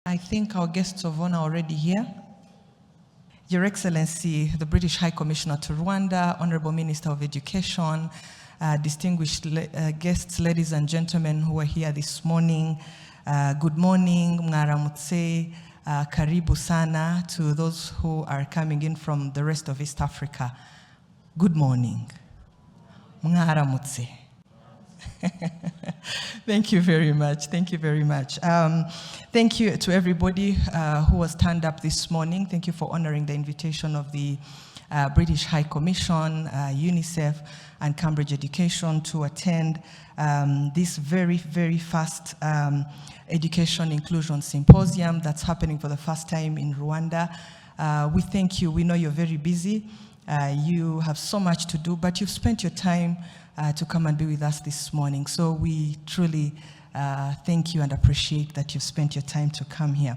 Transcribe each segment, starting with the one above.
I think our guests of honor are already here. Your Excellency, the British High Commissioner to Rwanda, Honorable Minister of Education, distinguished guests, ladies and gentlemen who are here this morning, good morning, mwaramutse, karibu sana to those who are coming in from the rest of East Africa. Good morning, mwaramutse. Thank you very much. Thank you very much. Thank you to everybody who has turned up this morning. Thank you for honoring the invitation of the British High Commission, UNICEF, and Cambridge Education to attend this very, very first Education Inclusion Symposium that's happening for the first time in Rwanda. We thank you. We know you're very busy. You have so much to do, but you've spent your time to come and be with us this morning. So we truly thank you and appreciate that you've spent your time to come here.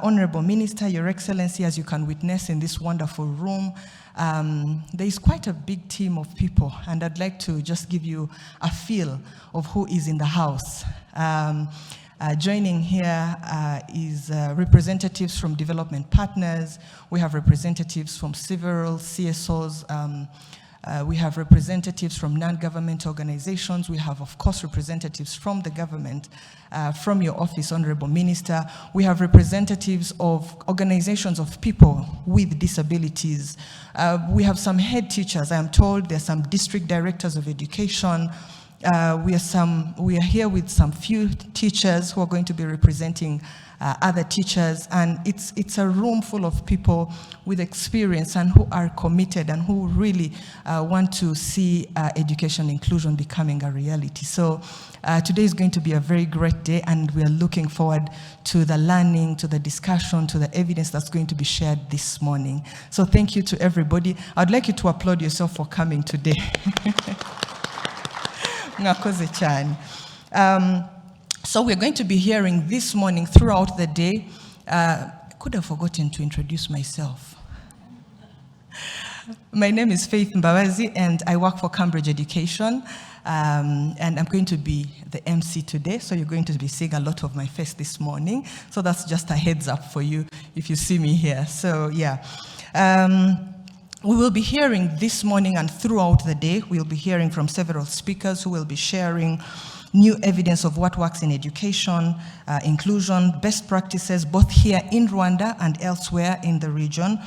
Honorable Minister, Your Excellency, as you can witness in this wonderful room, there is quite a big team of people, and I'd like to just give you a feel of who is in the house. Joining here is representatives from development partners. We have representatives from several CSOs. We have representatives from non-government organizations. We have, of course, representatives from the government, from your office, Honorable Minister. We have representatives of organizations of people with disabilities. We have some head teachers. I am told there's some district directors of education. We are here with some few teachers who are going to be representing other teachers, and it's a room full of people with experience and who are committed and who really want to see education inclusion becoming a reality. So today is going to be a very great day, and we are looking forward to the learning, to the discussion, to the evidence that's going to be shared this morning. So thank you to everybody. I'd like you to applaud yourself for coming today. So we're going to be hearing this morning throughout the day. I could have forgotten to introduce myself. My name is Faith Mbabazi, and I work for Cambridge Education. And I'm going to be the MC today, so you're going to be seeing a lot of my face this morning. So that's just a heads up for you if you see me here. So yeah. We will be hearing this morning and throughout the day, we'll be hearing from several speakers who will be sharing new evidence of what works in education, inclusion, best practices, both here in Rwanda and elsewhere in the region.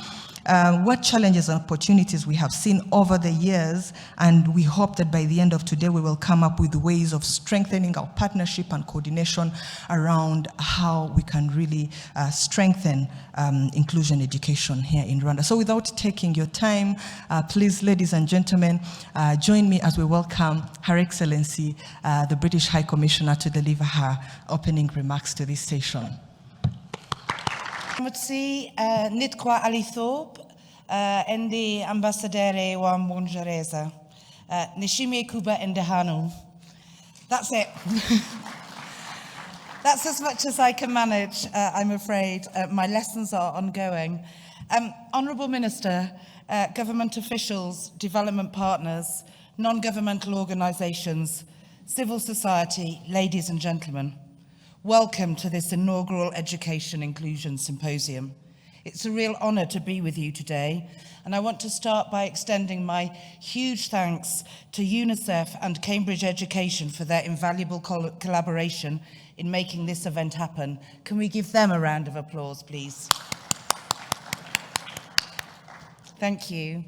What challenges and opportunities we have seen over the years, and we hope that by the end of today we will come up with ways of strengthening our partnership and coordination around how we can really strengthen inclusion education here in Rwanda. So without taking your time, please, ladies and gentlemen, join me as we welcome Her Excellency, the British High Commissioner, to deliver her opening remarks to this session. Mutsi Nitkwa Alithorpe, Endi Ambassadere wa Mwongereza, Nishimie Kuba Ndehanu. That's it. That's as much as I can manage, I'm afraid. My lessons are ongoing. Honourable Minister, government officials, development partners, non-governmental organisations, civil society, ladies and gentlemen. Welcome to this inaugural Education Inclusion Symposium. It's a real honour to be with you today, and I want to start by extending my huge thanks to UNICEF and Cambridge Education for their invaluable collaboration in making this event happen. Can we give them a round of applause, please? Thank you.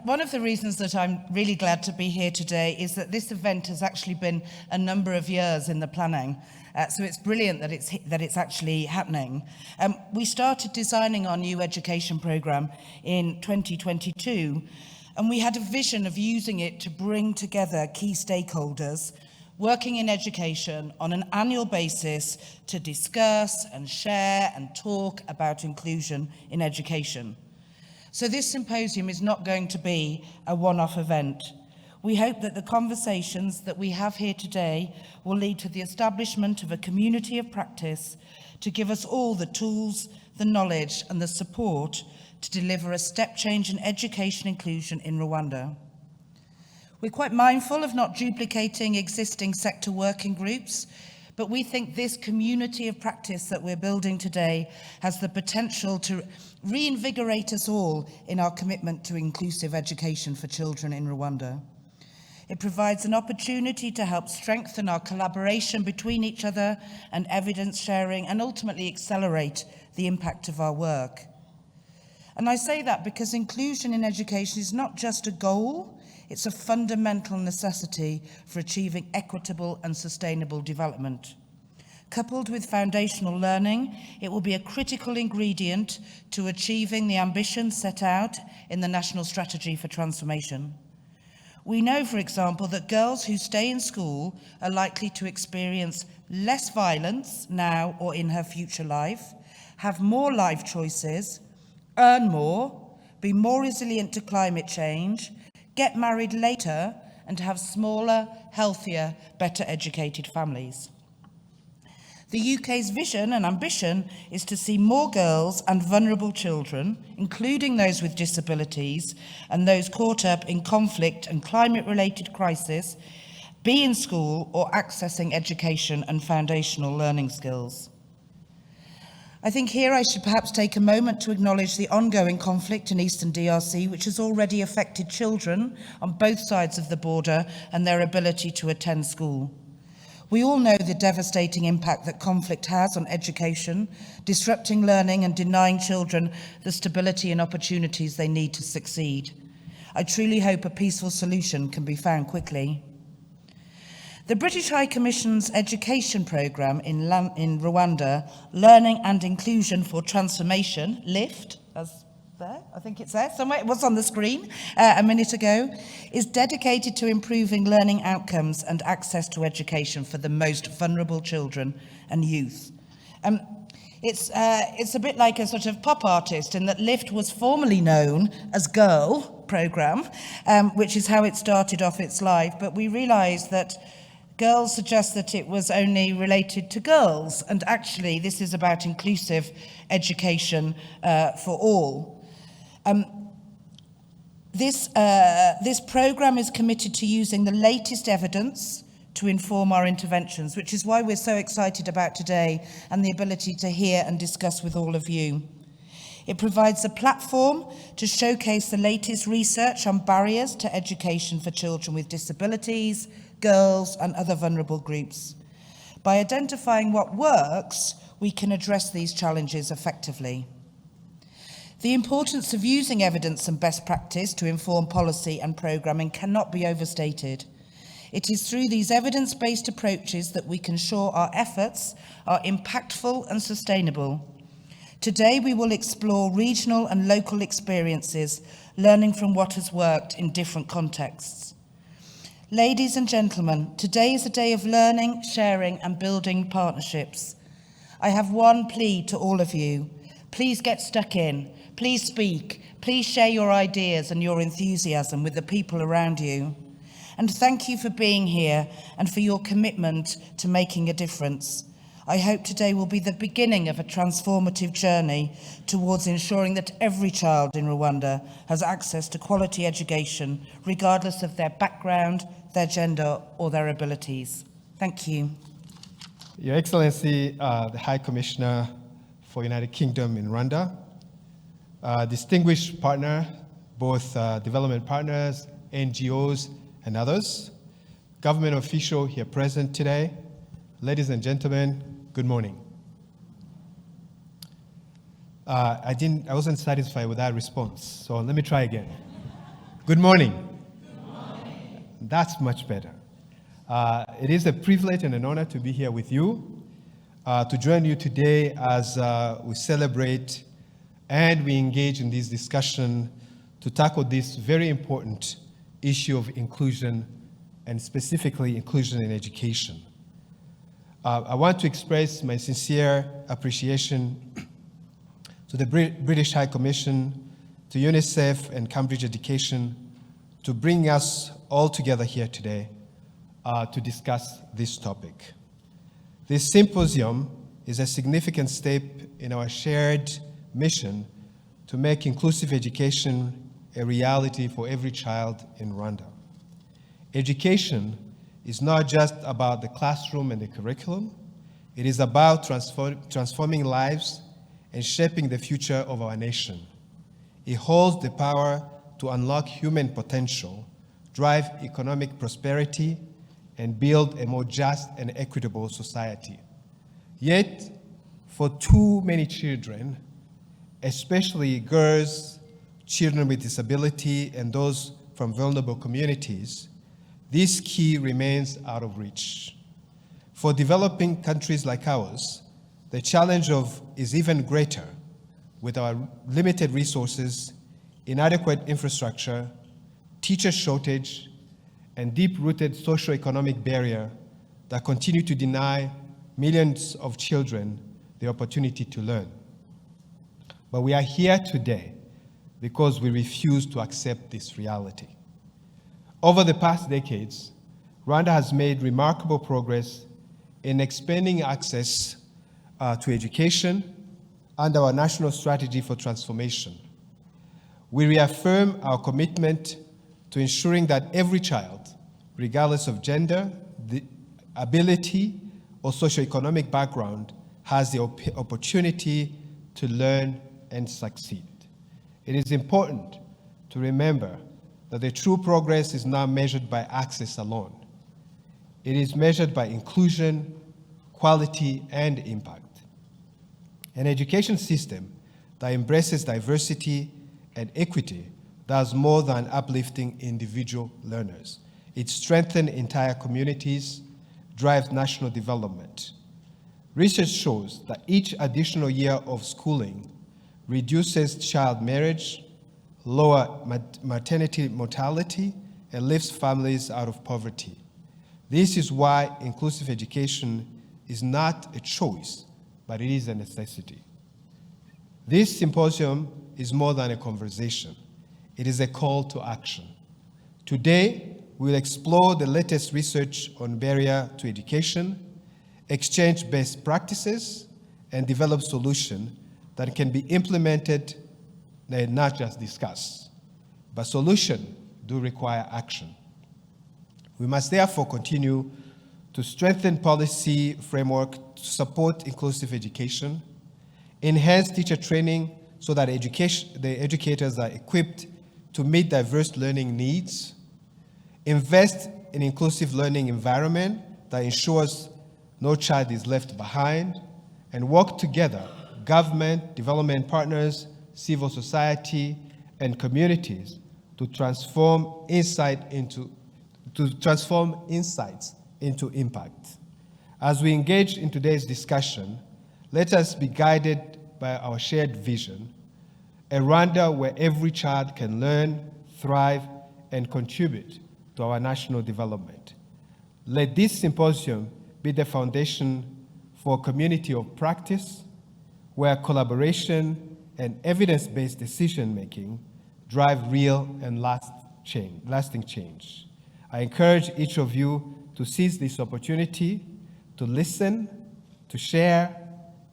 One of the reasons that I'm really glad to be here today is that this event has actually been a number of years in the planning. So it's brilliant that it's actually happening. We started designing our new education programme in 2022, and we had a vision of using it to bring together key stakeholders working in education on an annual basis to discuss and share and talk about inclusion in education. So this symposium is not going to be a one-off event. We hope that the conversations that we have here today will lead to the establishment of a community of practice to give us all the tools, the knowledge and the support to deliver a step change in education inclusion in Rwanda. We're quite mindful of not duplicating existing sector working groups, but we think this community of practice that we're building today has the potential to reinvigorate us all in our commitment to inclusive education for children in Rwanda. It provides an opportunity to help strengthen our collaboration between each other and evidence sharing, and ultimately accelerate the impact of our work. And I say that because inclusion in education is not just a goal, it's a fundamental necessity for achieving equitable and sustainable development. Coupled with foundational learning, it will be a critical ingredient to achieving the ambitions set out in the National Strategy for Transformation. We know, for example, that girls who stay in school are likely to experience less violence now or in her future life, have more life choices, earn more, be more resilient to climate change, get married later, and have smaller, healthier, better educated families. The UK's vision and ambition is to see more girls and vulnerable children, including those with disabilities and those caught up in conflict and climate-related crisis, be in school or accessing education and foundational learning skills. I think here I should perhaps take a moment to acknowledge the ongoing conflict in Eastern DRC, which has already affected children on both sides of the border and their ability to attend school. We all know the devastating impact that conflict has on education, disrupting learning and denying children the stability and opportunities they need to succeed. I truly hope a peaceful solution can be found quickly. The British High Commission's education programme in Rwanda, Learning and Inclusion for Transformation, LIFT, as there, I think it's there somewhere, it was on the screen a minute ago, is dedicated to improving learning outcomes and access to education for the most vulnerable children and youth. It's a bit like a sort of pop artist in that LIFT was formerly known as Girl programme, which is how it started off its life, but we realised that Girls suggest that it was only related to girls, and actually this is about inclusive education for all. This programme is committed to using the latest evidence to inform our interventions, which is why we're so excited about today and the ability to hear and discuss with all of you. It provides a platform to showcase the latest research on barriers to education for children with disabilities, girls, and other vulnerable groups. By identifying what works, we can address these challenges effectively. The importance of using evidence and best practice to inform policy and programming cannot be overstated. It is through these evidence-based approaches that we can ensure our efforts are impactful and sustainable. Today, we will explore regional and local experiences, learning from what has worked in different contexts. Ladies and gentlemen, today is a day of learning, sharing, and building partnerships. I have one plea to all of you. Please get stuck in. Please speak. Please share your ideas and your enthusiasm with the people around you. And thank you for being here and for your commitment to making a difference. I hope today will be the beginning of a transformative journey towards ensuring that every child in Rwanda has access to quality education, regardless of their background, their gender, or their abilities. Thank you. Your Excellency, the High Commissioner for United Kingdom in Rwanda, distinguished partner, both development partners, NGOs, and others, government official here present today, ladies and gentlemen, good morning. I wasn't satisfied with that response, so let me try again. Good morning. Good morning. That's much better. It is a privilege and an honor to be here with you, to join you today as we celebrate and we engage in this discussion to tackle this very important issue of inclusion, and specifically inclusion in education. I want to express my sincere appreciation to the British High Commission, to UNICEF and Cambridge Education to bring us all together here today to discuss this topic. This symposium is a significant step in our shared mission to make inclusive education a reality for every child in Rwanda. Education is not just about the classroom and the curriculum, It is about transforming lives and shaping the future of our nation. It holds the power to unlock human potential, drive economic prosperity, and build a more just and equitable society. Yet, for too many children, especially girls, children with disability, and those from vulnerable communities, this key remains out of reach. For developing countries like ours, the challenge is even greater with our limited resources, inadequate infrastructure, teacher shortage, and deep-rooted socio-economic barrier that continue to deny millions of children the opportunity to learn. But we are here today because we refuse to accept this reality. Over the past decades, Rwanda has made remarkable progress in expanding access to education under our national strategy for transformation. We reaffirm our commitment to ensuring that every child, regardless of gender, ability, or socioeconomic background, has the opportunity to learn and succeed. It is important to remember that the true progress is not measured by access alone. It is measured by inclusion, quality, and impact. An education system that embraces diversity and equity does more than uplifting individual learners. It strengthens entire communities, drives national development. Research shows that each additional year of schooling reduces child marriage, lower maternity mortality, and lifts families out of poverty. This is why inclusive education is not a choice, but it is a necessity. This symposium is more than a conversation. It is a call to action. Today, we'll explore the latest research on barrier to education, exchange best practices, and develop solutions that can be implemented and not just discussed. But solutions do require action. We must therefore continue to strengthen policy framework to support inclusive education, enhance teacher training so that the educators are equipped to meet diverse learning needs, invest in inclusive learning environment that ensures no child is left behind, and work together, government, development partners, civil society, and communities to transform insights into impact. As we engage in today's discussion, let us be guided by our shared vision, a Rwanda where every child can learn, thrive, and contribute to our national development. Let this symposium be the foundation for a community of practice where collaboration and evidence-based decision-making drive real and lasting change. I encourage each of you to seize this opportunity to listen, to share,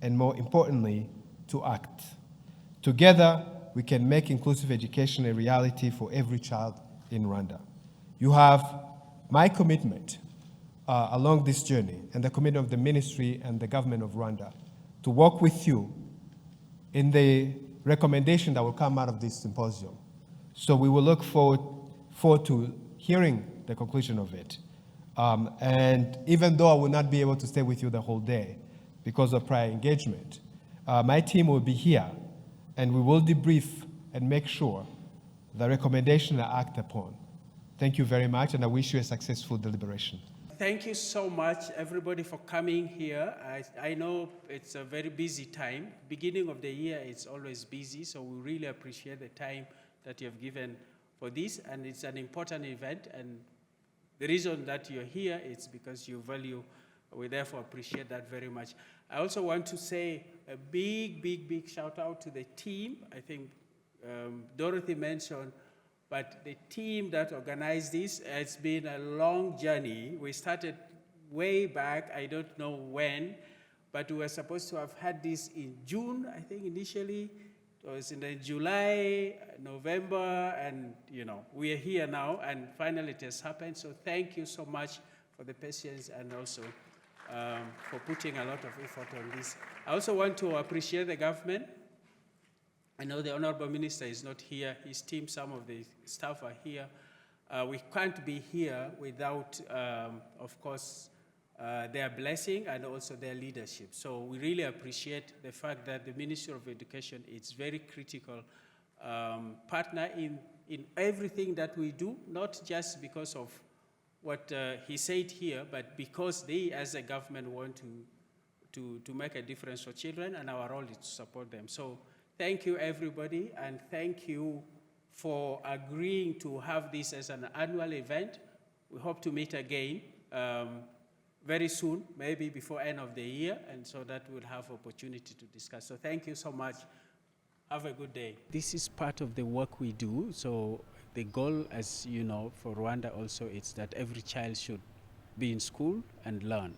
and more importantly, to act. Together, we can make inclusive education a reality for every child in Rwanda. You have my commitment along this journey and the commitment of the ministry and the government of Rwanda to work with you in the recommendation that will come out of this symposium. So we will look forward to hearing the conclusion of it. And even though I will not be able to stay with you the whole day because of prior engagement, my team will be here and we will debrief and make sure the recommendations are acted upon. Thank you very much, and I wish you a successful deliberation. Thank you so much, everybody, for coming here. I know it's a very busy time. Beginning of the year, it's always busy, so we really appreciate the time that you have given for this, and it's an important event, and the reason that you're here is because you value, we therefore appreciate that very much. I also want to say a big shout out to the team. I think Dorothy mentioned, but the team that organized this, it's been a long journey. We started way back, I don't know when, but we were supposed to have had this in June, I think initially. It was in July, November, and we are here now, and finally it has happened. So thank you so much for the patience and also for putting a lot of effort on this. I also want to appreciate the government. I know the Honorable Minister is not here. His team, some of the staff are here. We can't be here without, of course, their blessing and also their leadership. So we really appreciate the fact that the Ministry of Education is very critical partner in everything that we do, not just because of what he said here, but because they, as a government, want to make a difference for children, and our role is to support them. So thank you, everybody, and thank you for agreeing to have this as an annual event. We hope to meet again very soon, maybe before end of the year, and so that we'll have opportunity to discuss. So thank you so much. Have a good day. This is part of the work we do. So the goal, as you know, for Rwanda also, is that every child should be in school and learn.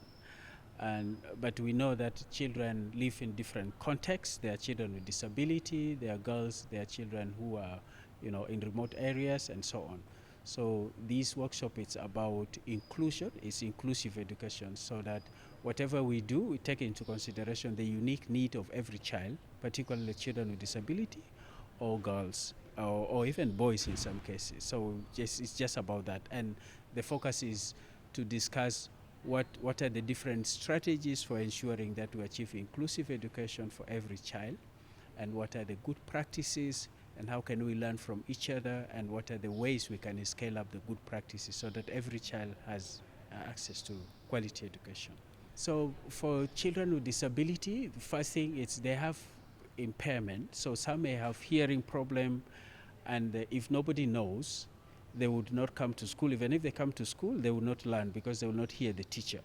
But we know that children live in different contexts. There are children with disability, there are girls, there are children who are, in remote areas and so on. So this workshop is about inclusion, it's inclusive education, so that whatever we do, we take into consideration the unique need of every child, particularly children with disability or girls, or even boys in some cases. So it's just about that. And the focus is to discuss what are the different strategies for ensuring that we achieve inclusive education for every child, and what are the good practices, and how can we learn from each other, and what are the ways we can scale up the good practices so that every child has access to quality education. So for children with disability, the first thing is they have impairment. So some may have hearing problem, and if nobody knows, they would not come to school. Even if they come to school, they will not learn because they will not hear the teacher.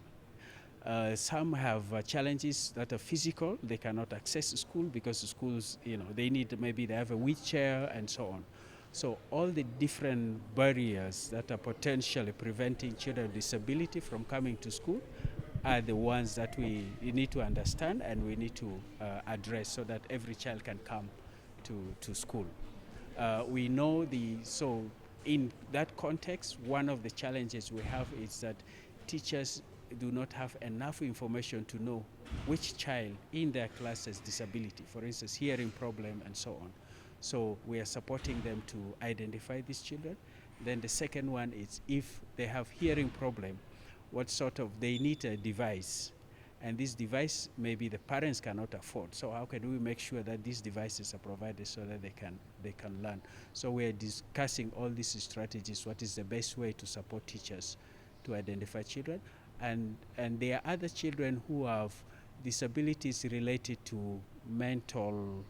Some have challenges that are physical. They cannot access school because the schools, they need, maybe they have a wheelchair and so on. So all the different barriers that are potentially preventing children with disability from coming to school are the ones that we need to understand and we need to address so that every child can come to school. We know so in that context, one of the challenges we have is that teachers do not have enough information to know which child in their class has disability, for instance, hearing problem and so on. So we are supporting them to identify these children. Then the second one is if they have hearing problem, they need a device. And this device, maybe the parents cannot afford. So how can we make sure that these devices are provided so that they can learn? So we are discussing all these strategies, what is the best way to support teachers to identify children. And there are other children who have disabilities related to mental,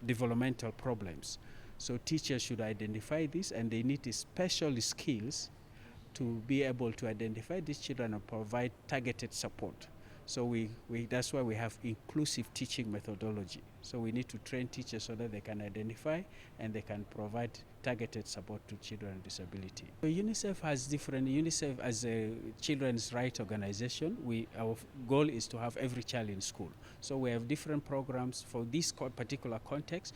developmental problems. So teachers should identify this, and they need special skills to be able to identify these children and provide targeted support. So that's why we have inclusive teaching methodology. So we need to train teachers so that they can identify and they can provide targeted support to children with disability. So UNICEF as a children's rights organization, our goal is to have every child in school. So we have different programs for this particular context.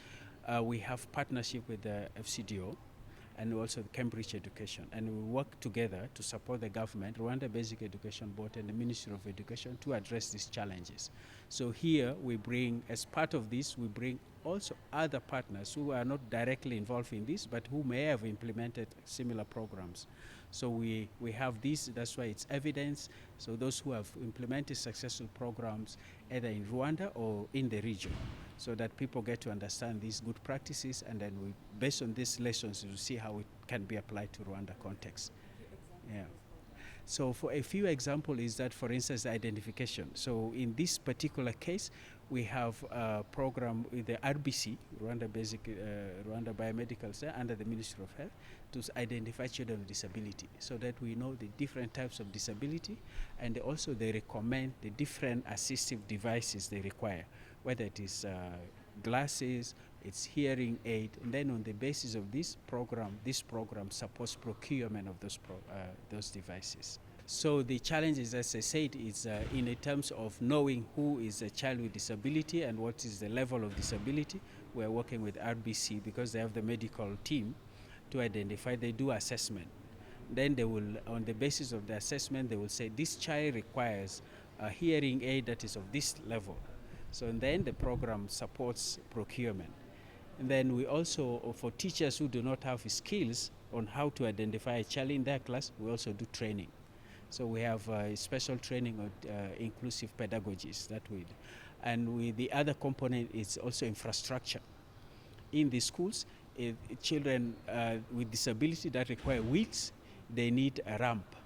We have partnership with the FCDO and also Cambridge Education. And we work together to support the government, Rwanda Basic Education Board, and the Ministry of Education to address these challenges. So here we bring, as part of this, we bring also other partners who are not directly involved in this, but who may have implemented similar programs. So we have this, that's why it's evidence. So those who have implemented successful programs either in Rwanda or in the region, so that people get to understand these good practices, and then based on these lessons, we see how it can be applied to Rwanda context. Yeah. So for a few examples is that, for instance, identification. So in this particular case, we have a program with the RBC, Rwanda Biomedical Center, under the Ministry of Health, to identify children with disability, so that we know the different types of disability, and also they recommend the different assistive devices they require, whether it is glasses, it's hearing aid, and then on the basis of this program supports procurement of those devices. So the challenges, as I said, is in terms of knowing who is a child with disability and what is the level of disability. We're working with RBC because they have the medical team to identify. They do assessment. Then they will, on the basis of the assessment, they will say this child requires a hearing aid that is of this level. So and then the program supports procurement. And then we also, for teachers who do not have skills on how to identify a child in their class, we also do training. So we have special training on inclusive pedagogies that we do. And the other component is also infrastructure. In the schools, children with disability that require wheels, they need a ramp,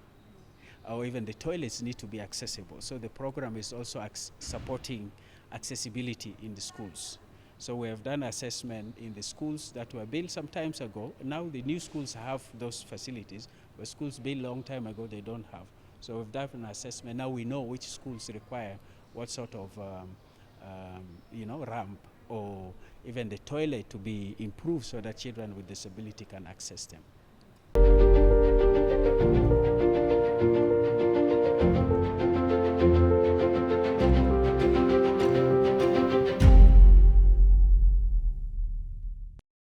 or even the toilets need to be accessible. So the program is also supporting accessibility in the schools. So we have done assessment in the schools that were built some time ago. Now the new schools have those facilities, but schools built a long time ago, they don't have. So we've done an assessment. Now we know which schools require what sort of ramp or even the toilet to be improved so that children with disability can access them.